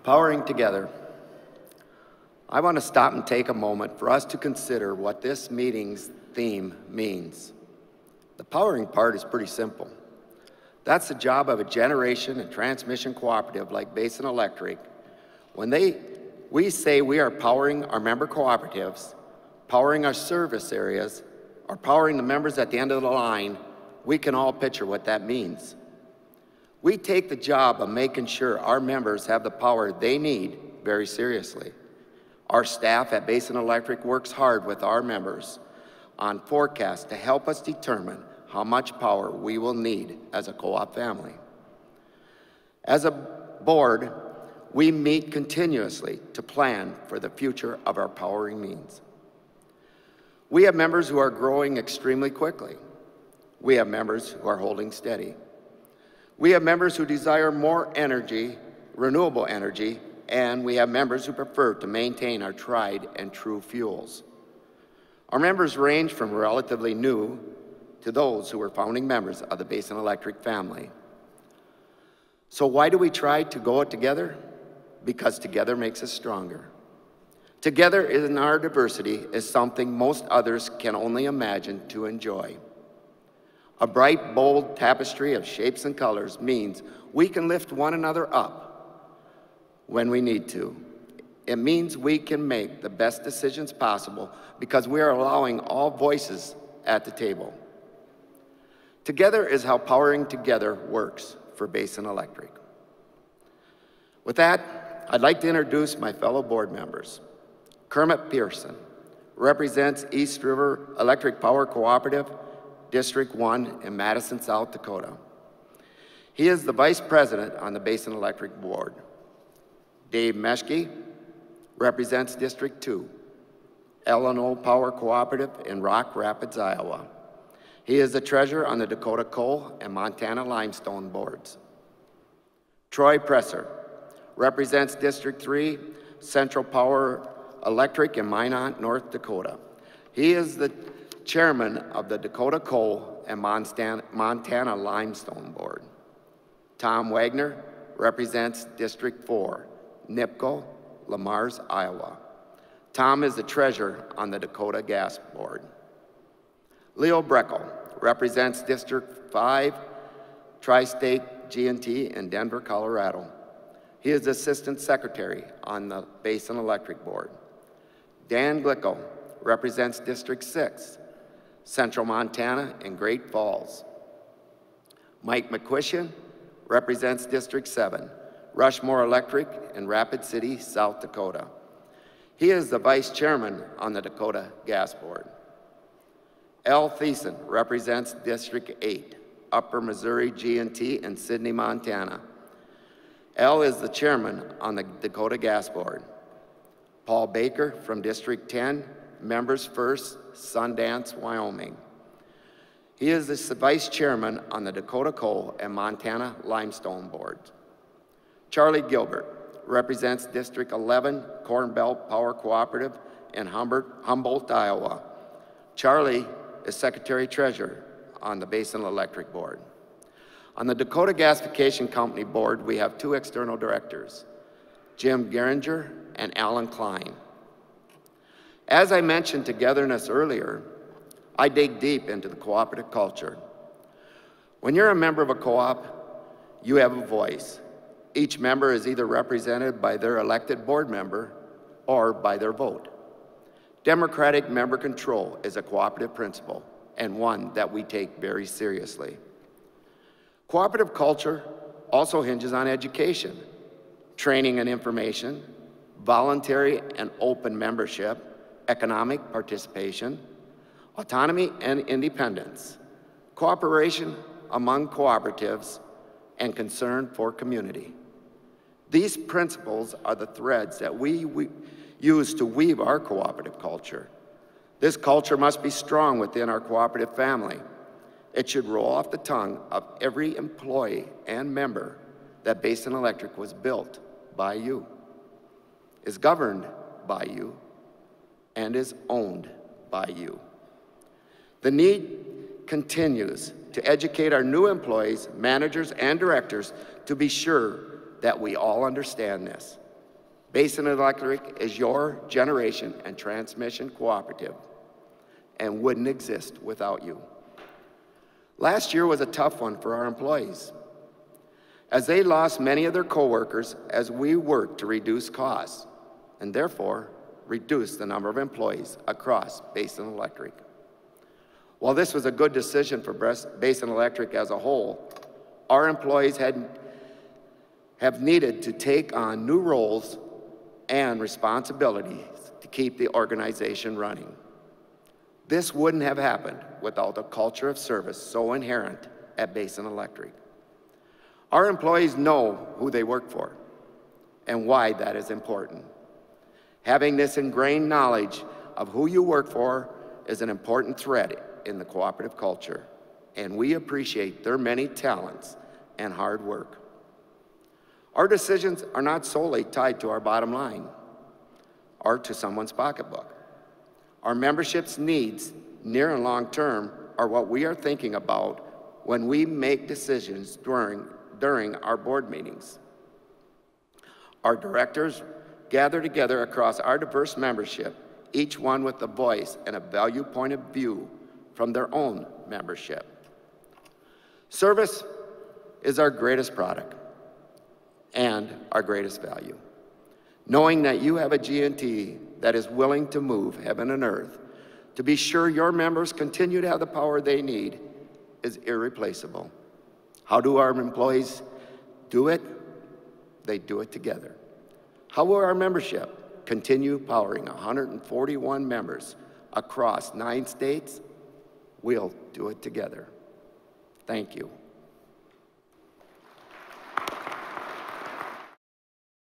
Powering together. I want to stop and take a moment for us to consider what this meeting's theme means. The powering part is pretty simple. That's the job of a generation and transmission cooperative like Basin Electric. When we say we are powering our member cooperatives, powering our service areas, or powering the members at the end of the line, we can all picture what that means. We take the job of making sure our members have the power they need very seriously. Our staff at Basin Electric works hard with our members on forecasts to help us determine how much power we will need as a co-op family. As a board, we meet continuously to plan for the future of our powering means. We have members who are growing extremely quickly. We have members who are holding steady. We have members who desire more energy, renewable energy, and we have members who prefer to maintain our tried and true fuels. Our members range from relatively new to those who were founding members of the Basin Electric family. So why do we try to go together? Because together makes us stronger. Together in our diversity is something most others can only imagine to enjoy. A bright, bold tapestry of shapes and colors means we can lift one another up when we need to. It means we can make the best decisions possible because we are allowing all voices at the table. Together is how powering together works for Basin Electric. With that, I'd like to introduce my fellow board members. Kermit Pearson represents East River Electric Power Cooperative, District 1 in Madison, South Dakota. He is the Vice President on the Basin Electric Board. Dave Meschke represents District 2, L&O Power Cooperative in Rock Rapids, Iowa. He is the Treasurer on the Dakota Coal and Montana Limestone Boards. Troy Presser represents District 3, Central Power Electric in Minot, North Dakota. He is the Chairman of the Dakota Coal and Montana Limestone Board. Tom Wagner represents District 4, NIPCO, Lamars, Iowa. Tom is the Treasurer on the Dakota Gas Board. Leo Breckel represents District 5, Tri-State G&T in Denver, Colorado. He is Assistant Secretary on the Basin Electric Board. Dan Glicko represents District 6, Central Montana and Great Falls. Mike McQuistion represents District 7, Rushmore Electric in Rapid City, South Dakota. He is the Vice Chairman on the Dakota Gas Board. Al Thiessen represents District 8, Upper Missouri G&T in Sidney, Montana. Al is the Chairman on the Dakota Gas Board. Paul Baker from District 10, Members First, Sundance, Wyoming. He is the Vice Chairman on the Dakota Coal and Montana Limestone Boards. Charlie Gilbert represents District 11, Corn Belt Power Cooperative in Humboldt, Iowa. Charlie is Secretary-Treasurer on the Basin Electric Board. On the Dakota Gasification Company Board, we have two external directors, Jim Geringer and Alan Klein. As I mentioned togetherness earlier, I dig deep into the cooperative culture. When you're a member of a co-op, you have a voice. Each member is either represented by their elected board member or by their vote. Democratic member control is a cooperative principle and one that we take very seriously. Cooperative culture also hinges on education, training and information, voluntary and open membership, economic participation, autonomy and independence, cooperation among cooperatives, and concern for community. These principles are the threads that we use to weave our cooperative culture. This culture must be strong within our cooperative family. It should roll off the tongue of every employee and member that Basin Electric was built by you, is governed by you, and is owned by you. The need continues to educate our new employees, managers, and directors to be sure that we all understand this. Basin Electric is your generation and transmission cooperative and wouldn't exist without you. Last year was a tough one for our employees, as they lost many of their coworkers as we worked to reduce costs and therefore reduce the number of employees across Basin Electric. While this was a good decision for Basin Electric as a whole, our employees have needed to take on new roles and responsibilities to keep the organization running. This wouldn't have happened without the culture of service so inherent at Basin Electric. Our employees know who they work for and why that is important. Having this ingrained knowledge of who you work for is an important thread in the cooperative culture, and we appreciate their many talents and hard work. Our decisions are not solely tied to our bottom line or to someone's pocketbook. Our membership's needs, near and long term, are what we are thinking about when we make decisions during our board meetings. Our directors gather together across our diverse membership, each one with a voice and a value point of view from their own membership. Service is our greatest product and our greatest value. Knowing that you have a G&T that is willing to move heaven and earth to be sure your members continue to have the power they need is irreplaceable. How do our employees do it? They do it together. How will our membership continue powering 141 members across 9 states? We'll do it together. Thank you.